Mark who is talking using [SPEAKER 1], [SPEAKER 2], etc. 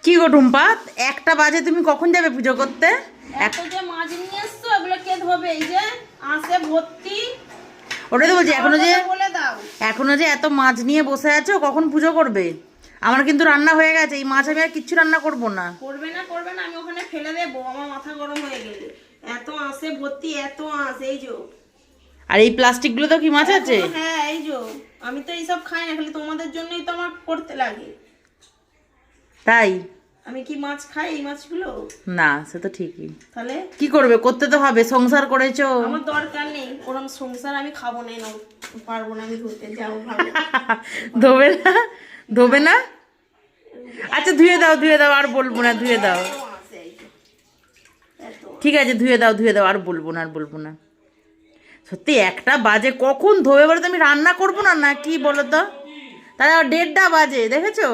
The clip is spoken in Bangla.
[SPEAKER 1] কি গো টুম্পা, 1টা বাজে, তুমি কখন যাবে পুজো করতে?
[SPEAKER 2] এত যে মাছ নিয়ে এসছো এগুলো কে ধোবে? এই যে আসে ভর্তি।
[SPEAKER 1] ওটাই তো বলছি,
[SPEAKER 2] বলে দাও।
[SPEAKER 1] এখনো যে এত মাছ নিয়ে বসে আছো, কখন পুজো করবে? আমার কিন্তু রান্না হয়ে গেছে, এই মাছ আমি আর কিচ্ছু রান্না করবো না।
[SPEAKER 2] করবে না করবে না, আমি ওখানে ফেলে দেবো, আমার মাথা গরম হয়ে গেলে। এত আসে ভর্তি, এত আস, এই যে।
[SPEAKER 1] আর এই প্লাস্টিকগুলো তো কি মাছ আছে?
[SPEAKER 2] হ্যাঁ এই যে, আমি তো এইসব খাই না, খালি তোমাদের জন্যই তো আমার করতে লাগে।
[SPEAKER 1] তাই?
[SPEAKER 2] আমি কি মাছ খাই এই মাছগুলো?
[SPEAKER 1] না, সে তো ঠিকই।
[SPEAKER 2] তাহলে
[SPEAKER 1] কি করবে, করতে তো হবে, সংসার করেছো।
[SPEAKER 2] আমার দরকার নেই ওরকম সংসার, আমি খাবো না, না পারবো না আমি ধরতে, যাও ভালো।
[SPEAKER 1] ধোবে না? ধোবে না? আচ্ছা ধুয়ে দাও, ধুয়ে দাও, আর বলবো না, ধুয়ে দাও।
[SPEAKER 2] এত আসে, এই যে, এত।
[SPEAKER 1] ঠিক আছে, ধুয়ে দাও, ধুয়ে দাও, আর বলবো না, আর বলবো না। সত্যি 1টা বাজে, কখন ধোবে বলো তো? আমি রান্না করবো না, না কি বলো তো? তাহলে 1:30টা বাজে, দেখেছো?